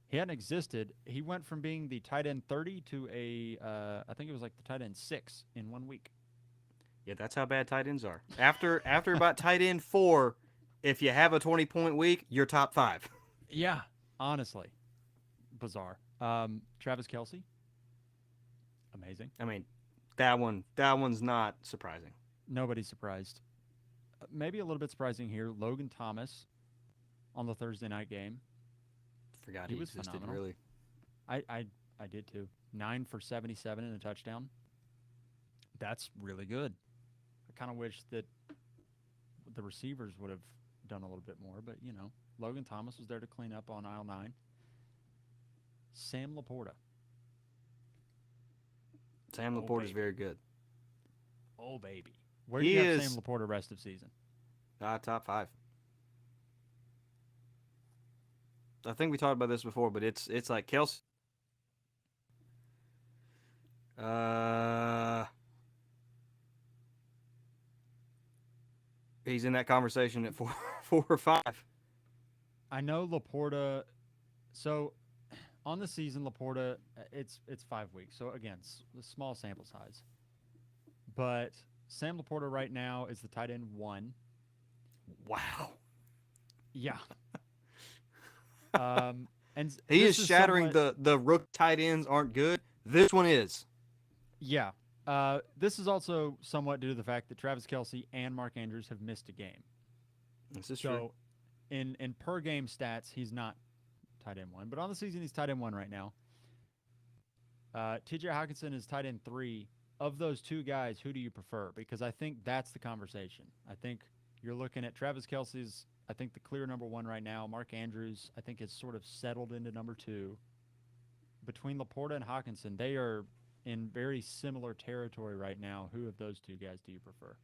He hadn't existed. He went from being the tight end 30 to I think it was like the tight end 6 in 1 week. Yeah, that's how bad tight ends are. After about tight end 4, if you have a 20-point week, you're top 5. Yeah, honestly, bizarre. Travis Kelsey, amazing. I mean, that one's not surprising. Nobody's surprised. Maybe a little bit surprising here. Logan Thomas on the Thursday night game. Forgot He he was existed, phenomenal. really. I did too. 9 for 77 and a touchdown. That's really good. I kind of wish that the receivers would have done a little bit more, but Logan Thomas was there to clean up on aisle 9. Sam Laporta. Sam Oh, Laporte is baby. very good. Oh baby. Where do He you have is- Sam Laporta rest of season? Top 5. I think we talked about this before, but it's like Kelsey. He's in that conversation at 4 or 5. I know Laporta. So, on the season, Laporta, it's 5 weeks. So again, small sample size. But Sam Laporta right now is the tight end 1. Wow. Yeah. And He this is shattering somewhat- the rook tight ends aren't good. This one is. Yeah. This is also somewhat due to the fact that Travis Kelsey and Mark Andrews have missed a game. This is true. So, in per game stats, he's not tight end 1, but on the season he's tight end 1 right now. T.J. Hawkinson is tight end 3. Of those 2 guys, who do you prefer? Because I think that's the conversation. I think you're looking at Travis Kelsey's, I think, the clear number 1 right now. Mark Andrews, I think, has sort of settled into number 2. Between Laporta and Hawkinson, they are in very similar territory right now. Who of those 2 guys do you prefer?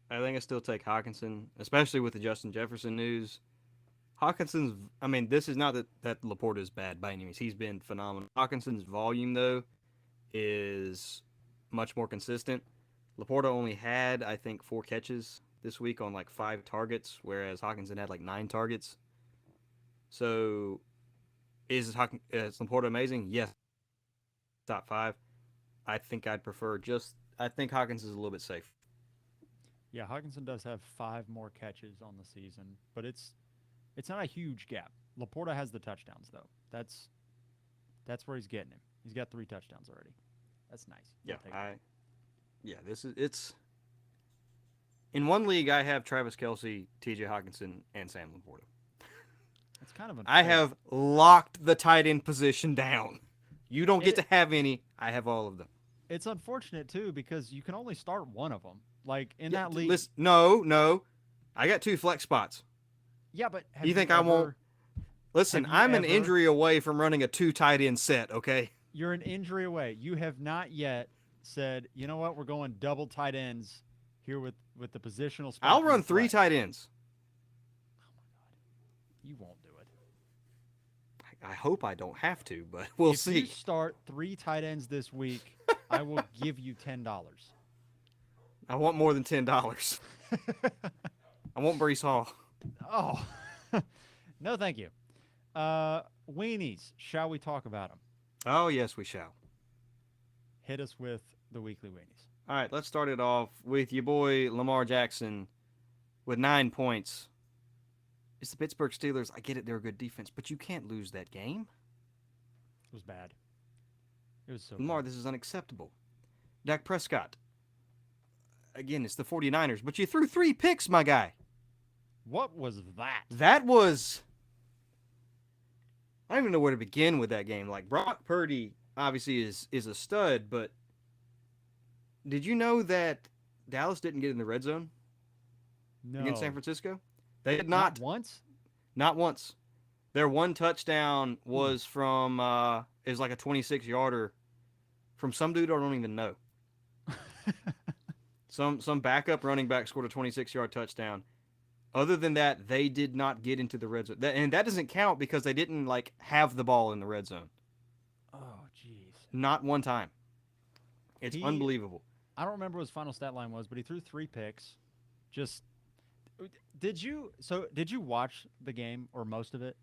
I think I still take Hawkinson, especially with the Justin Jefferson news. Hawkinson's, I mean, this is not that Laporta is bad by any means. He's been phenomenal. Hawkinson's volume, though, is much more consistent. Laporta only had, I think, 4 catches this week on like 5 targets, whereas Hawkinson had like 9 targets. So, is Laporta amazing? Yes. Top 5. I think I'd prefer I think Hawkins is a little bit safe. Yeah, Hawkinson does have 5 more catches on the season, but it's not a huge gap. Laporta has the touchdowns though. That's where he's getting him. He's got 3 touchdowns already. That's nice. Yeah, I'll take it. it's in one league I have Travis Kelsey, T.J. Hawkinson, and Sam Laporta. It's kind of unfair. I have locked the tight end position down. You don't get It- to have any. I have all of them. It's unfortunate too because you can only start one of them. Like in that league. Listen, no. I got 2 flex spots. Yeah, but have You think I won't- ever- Listen, Have you I'm an ever- injury away from running a 2 tight end set, okay? You're an injury away. You have not yet said, you know what, we're going double tight ends here with the positional spot. I'll in run the 3 flex. tight ends. Oh my god. You won't do it. I hope I don't have to, but we'll if see. you start 3 tight ends this week, I will give you $10. I want more than $10. I want Brees Hall. Oh, no, thank you. Weenies, shall we talk about them? Oh, yes, we shall. Hit us with the weekly weenies. All right, let's start it off with your boy Lamar Jackson with 9 points. It's the Pittsburgh Steelers. I get it, they're a good defense, but you can't lose that game. It was bad. It was so Lamar, bad. this is unacceptable. Dak Prescott. Again, it's the 49ers, but you threw 3 picks, my guy. What was that? That was... I don't even know where to begin with that game. Like, Brock Purdy obviously is a stud, but did you know that Dallas didn't get in the red zone No. against San Francisco? They did not. once? Not once. Their one touchdown was from is like a 26-yarder from some dude I don't even know. Some backup running back scored a 26-yard touchdown. Other than that, they did not get into the red zone. And that doesn't count because they didn't like have the ball in the red zone. Oh, jeez. Not one time. It's He unbelievable. I don't remember what his final stat line was, but he threw 3 picks. Just did you watch the game or most of it?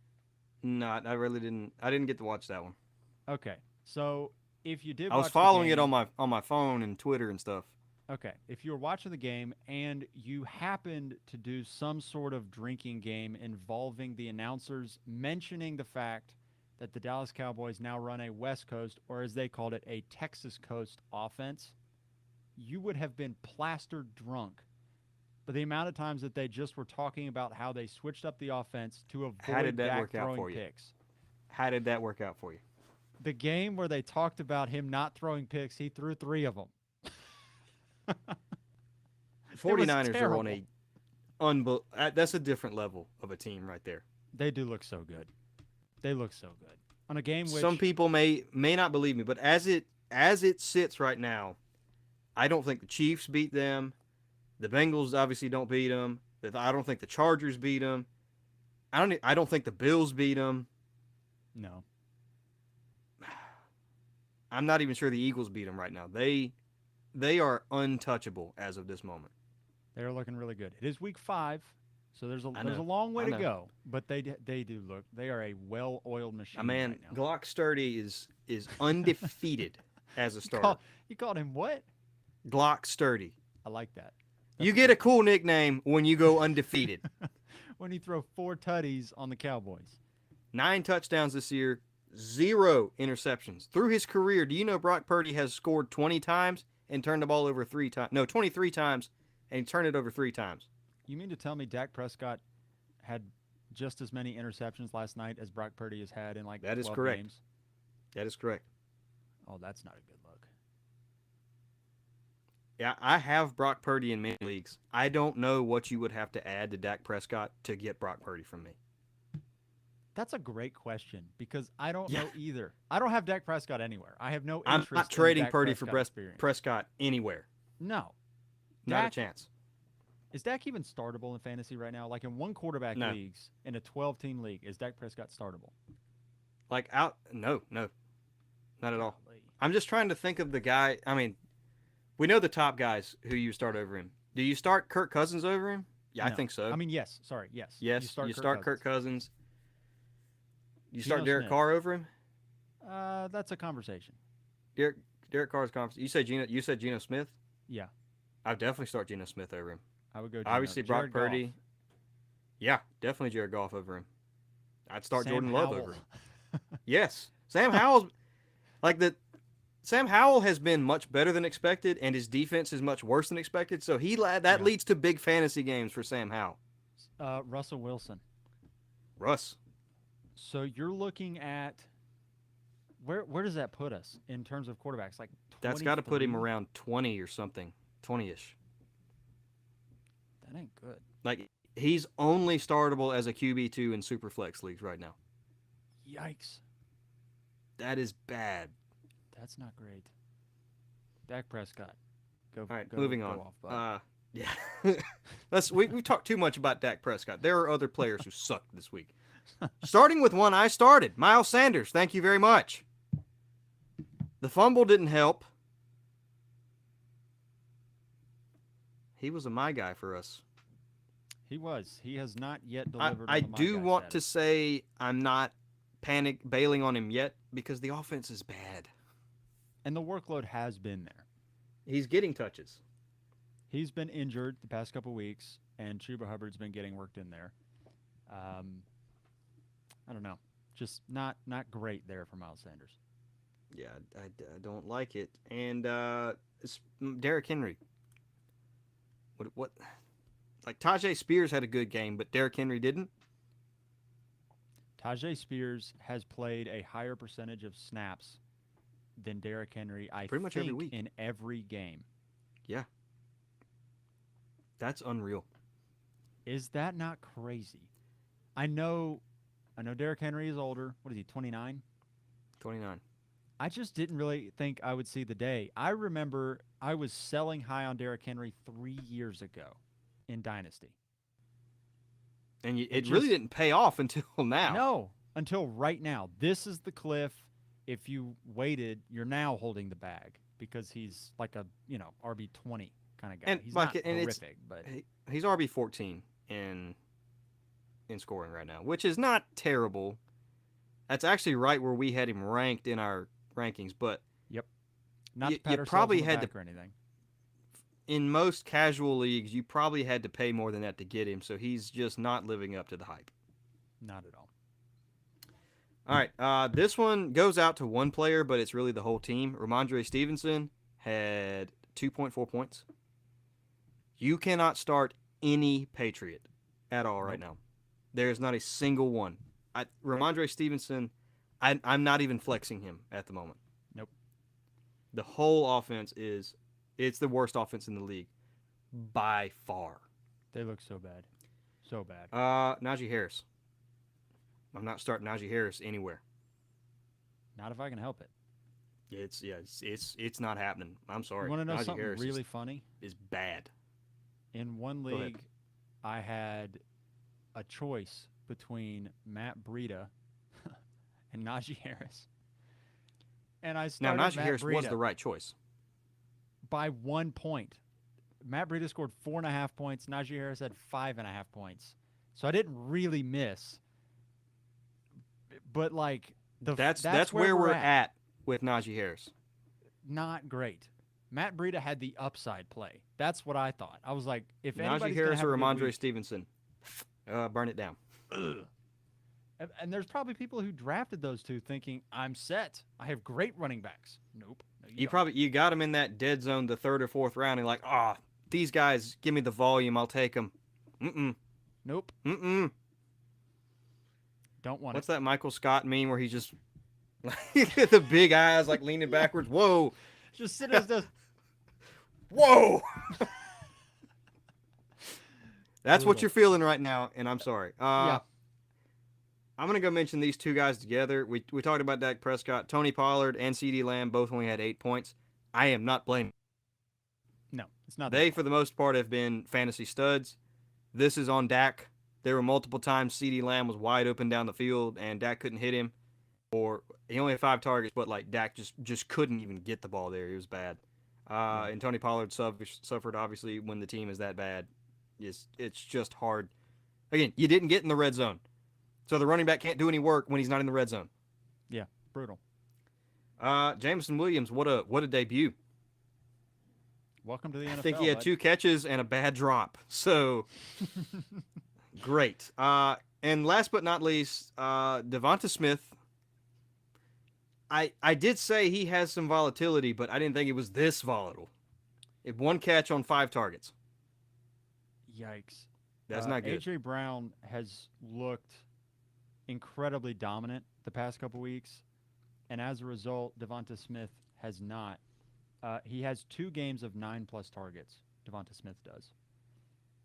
Not, I really didn't. I didn't get to watch that one. Okay. So if you did I was watch the following it game, on my phone and Twitter and stuff. okay, if you were watching the game and you happened to do some sort of drinking game involving the announcers mentioning the fact that the Dallas Cowboys now run a West Coast, or as they called it, a Texas Coast offense, you would have been plastered drunk. But the amount of times that they just were talking about how they switched up the offense to How avoid did that Dak work out throwing for you? picks. How did that work out for you? The game where they talked about him not throwing picks, he threw 3 of them. The 49ers are on a that's a different level of a team right there. They do look so good. They look so good. On a game which Some people may not believe me, but as it sits right now, I don't think the Chiefs beat them. The Bengals obviously don't beat them. I don't think the Chargers beat them. I don't think the Bills beat them. no. I'm not even sure the Eagles beat them right now. They are untouchable as of this moment. They're looking really good. It is week 5, so there's a I there's a know. long way I to know. go, but they do look. They are a well-oiled machine My man, right now. Glock Sturdy is undefeated as a starter. You called him what? Glock Sturdy. I like that. You get a cool nickname when you go undefeated. When he throw 4 tutties on the Cowboys. 9 touchdowns this year, 0 interceptions. Through his career, do you know Brock Purdy has scored 20 times and turned the ball over 3 times? No, 23 times and he turned it over 3 times. You mean to tell me Dak Prescott had just as many interceptions last night as Brock Purdy has had in like That is 12 correct. games? That is correct. Oh, that's not a good look. Yeah, I have Brock Purdy in many leagues. I don't know what you would have to add to Dak Prescott to get Brock Purdy from me. That's a great question because I don't Yeah. know either. I don't have Dak Prescott anywhere. I have no I'm interest not in trading Dak Purdy for Prescott experience. Prescott anywhere. No. Not a Dak, chance. is Dak even startable in fantasy right now? Like in one quarterback No. leagues, in a 12-team league, is Dak Prescott startable? No, not at all. Golly. I'm just trying to think of the guy. I mean, we know the top guys who you start over him. Do you start Kirk Cousins over him? Yeah, I No. think so. I mean, yes. Sorry, yes. yes, you start Kirk Cousins. You start Geno Derek Smith. Carr over him. That's a conversation. Derek Carr's conference. You said Geno Smith. Yeah, I would definitely start Geno Smith over him. I would go. Obviously, Brock Jared Goff. Purdy. Yeah, definitely Jared Goff over him. I'd start Sam Jordan Love Howell. over him. Yes, Sam Howell's Sam Howell has been much better than expected, and his defense is much worse than expected. So that Yeah. leads to big fantasy games for Sam Howell. Russell Wilson. Russ, So you're looking at where does that put us in terms of quarterbacks? Like that's got to put him 23? around 20 or something, 20ish. That ain't good. Like he's only startable as a QB2 in Superflex leagues right now. Yikes. That is bad. That's not great. Dak Prescott. Go. All right, go, moving go on. Off, bud. Yeah. We've talked too much about Dak Prescott. There are other players who sucked this week. Starting with one I started, Miles Sanders. Thank you very much. The fumble didn't help. He was a my guy for us. He was. He has not yet delivered. I on the my do guy want to status. say I'm not bailing on him yet because the offense is bad. And the workload has been there. He's getting touches. He's been injured the past couple weeks, and Chuba Hubbard's been getting worked in there. I don't know. Just not great there for Miles Sanders. Yeah, I don't like it. And it's Derrick Henry. What? Like Tajay Spears had a good game, but Derrick Henry didn't. Tajay Spears has played a higher percentage of snaps than Derrick Henry, I Pretty much every think, week. in every game. Yeah. That's unreal. Is that not crazy? I know Derrick Henry is older. What is he, 29? 29. I just didn't really think I would see the day. I remember I was selling high on Derrick Henry 3 years ago in Dynasty. And It it really just didn't pay off until now. no until right now. This is the cliff. If you waited, you're now holding the bag because he's like a RB20 kind of guy. And He's like, not and horrific, but he's RB14 in scoring right now, which is not terrible. That's actually right where we had him ranked in our rankings, but yep, not to you pat ourselves probably on the had back to, or anything. in most casual leagues, you probably had to pay more than that to get him, so he's just not living up to the hype. Not at all. All right, this one goes out to one player, but it's really the whole team. Ramondre Stevenson had 2.4 points. You cannot start any Patriot at all right now. There's not a single one. Ramondre Stevenson, I'm not even flexing him at the moment. Nope. The whole offense it's the worst offense in the league by far. They look so bad. So bad. Najee Harris. I'm not starting Najee Harris anywhere. Not if I can help it. It's not happening. I'm sorry. You want to know Najee something Harris really funny? is bad. In one Go ahead. league, I had a choice between Matt Breida and Najee Harris. And I Now started Najee Matt Harris was Breida the right choice. by 1 point. Matt Breida scored 4.5 points. Najee Harris had 5.5 points. So I didn't really miss. But like That's where we're at with Najee Harris. Not great. Matt Breida had the upside play. That's what I thought. I was like, if Najee anybody's gonna Harris have or a good Ramondre week- Stevenson. Burn it down. And there's probably people who drafted those two thinking, I'm set. I have great running backs. Nope. No, You don't. you got him in that dead zone the third or fourth round and like, these guys, give me the volume, I'll take them. Nope. Don't want What's it. that Michael Scott meme where he's just the big eyes like leaning backwards? Whoa. Just sit as the Whoa. That's what Brutal. you're feeling right now, and I'm sorry. Yeah. I'm going to go mention these two guys together. We talked about Dak Prescott. Tony Pollard and CeeDee Lamb both only had 8 points. I am not blaming. No, it's not. They, for the most part, have been fantasy studs. This is on Dak. There were multiple times CeeDee Lamb was wide open down the field, and Dak couldn't hit him. Or he only had 5 targets, but like Dak just couldn't even get the ball there. It was bad. And Tony Pollard suffered, obviously, when the team is that bad. It's just hard. Again, you didn't get in the red zone. So the running back can't do any work when he's not in the red zone. Yeah, brutal. Jameson Williams, what a debut. Welcome to the NFL. I think he had bud. 2 catches and a bad drop. So great. And last but not least, Devonta Smith. I did say he has some volatility, but I didn't think it was this volatile. It 1 catch on 5 targets. Yikes. That's not good. AJ Brown has looked incredibly dominant the past couple weeks, and as a result, Devonta Smith has not. He has 2 games of 9+ targets. Devonta Smith does.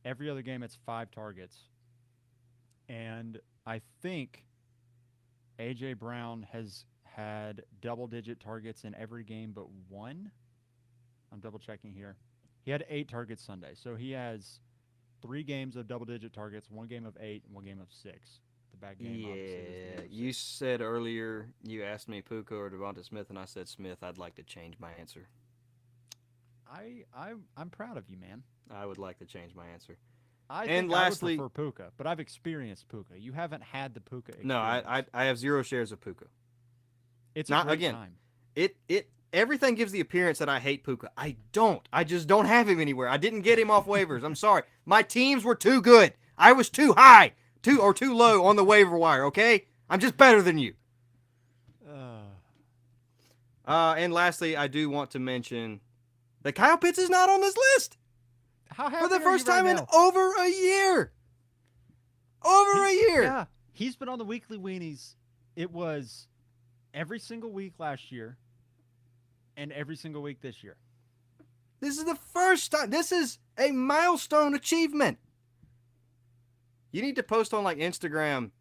Every other game, it's 5 targets, and I think AJ Brown has had double-digit targets in every game but 1. I'm double checking here. He had 8 targets Sunday, so he has 3 games of double-digit targets, 1 game of 8, and 1 game of 6. The bad game, obviously, was the game of You 6. said earlier, you asked me Puka or Devonta Smith, and I said Smith. I'd like to change my answer. I'm proud of you, man. I would like to change my answer. I And think lastly- I would prefer Puka, but I've experienced Puka. You haven't had the Puka experience. No, I have 0 shares of Puka. It's not- a great again, time. Everything gives the appearance that I hate Puka. I don't. I just don't have him anywhere. I didn't get him off waivers. I'm sorry. My teams were too good. I was too high, too low on the waiver wire, okay? I'm just better than you. And lastly, I do want to mention that Kyle Pitts is not on this list How happy for the are you first right time in now? over a year. Over a year. Yeah, he's been on the weekly weenies. It was every single week last year and every single week this year. This is the first time. This is a milestone achievement. You need to post on like Instagram,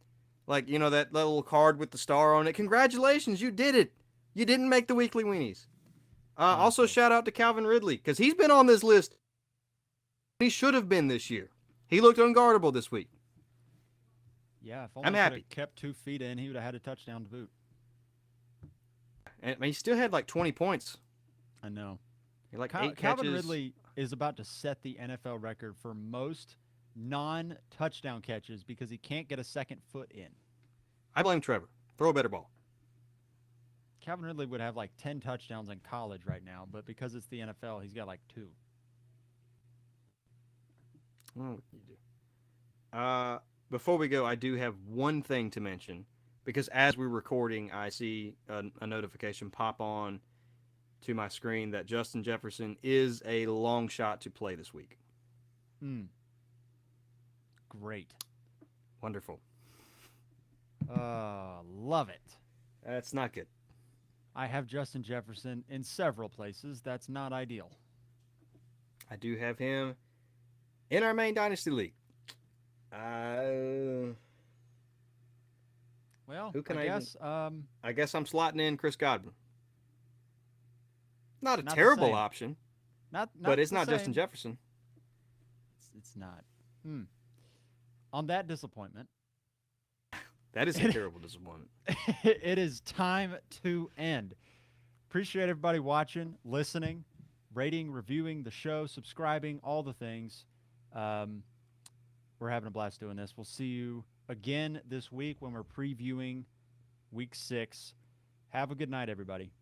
like, that little card with the star on it. Congratulations, you did it. You didn't make the weekly weenies. Honestly. Also, shout out to Calvin Ridley because he's been on this list. He should have been this year. He looked unguardable this week. Yeah, if I'm only he could happy. have kept 2 feet in, he would have had a touchdown to boot. And he still had like 20 points. I know. He had like 8 Calvin catches. Ridley is about to set the NFL record for most non-touchdown catches because he can't get a second foot in. I blame Trevor. Throw a better ball. Calvin Ridley would have like 10 touchdowns in college right now, but because it's the NFL, he's got like 2. What can you do? Before we go, I do have one thing to mention because as we're recording, I see a notification pop on to my screen that Justin Jefferson is a long shot to play this week. Great. Wonderful. Love it. That's not good. I have Justin Jefferson in several places. That's not ideal. I do have him in our main dynasty league. Well, Who can I I even- guess I guess I'm slotting in Chris Godwin. Not a Not the terrible same. option, not but it's the not Justin same. Jefferson. It's not. On that disappointment, That is a terrible disappointment. it is time to end. Appreciate everybody watching, listening, rating, reviewing the show, subscribing, all the things. We're having a blast doing this. We'll see you again this week when we're previewing week 6. Have a good night, everybody.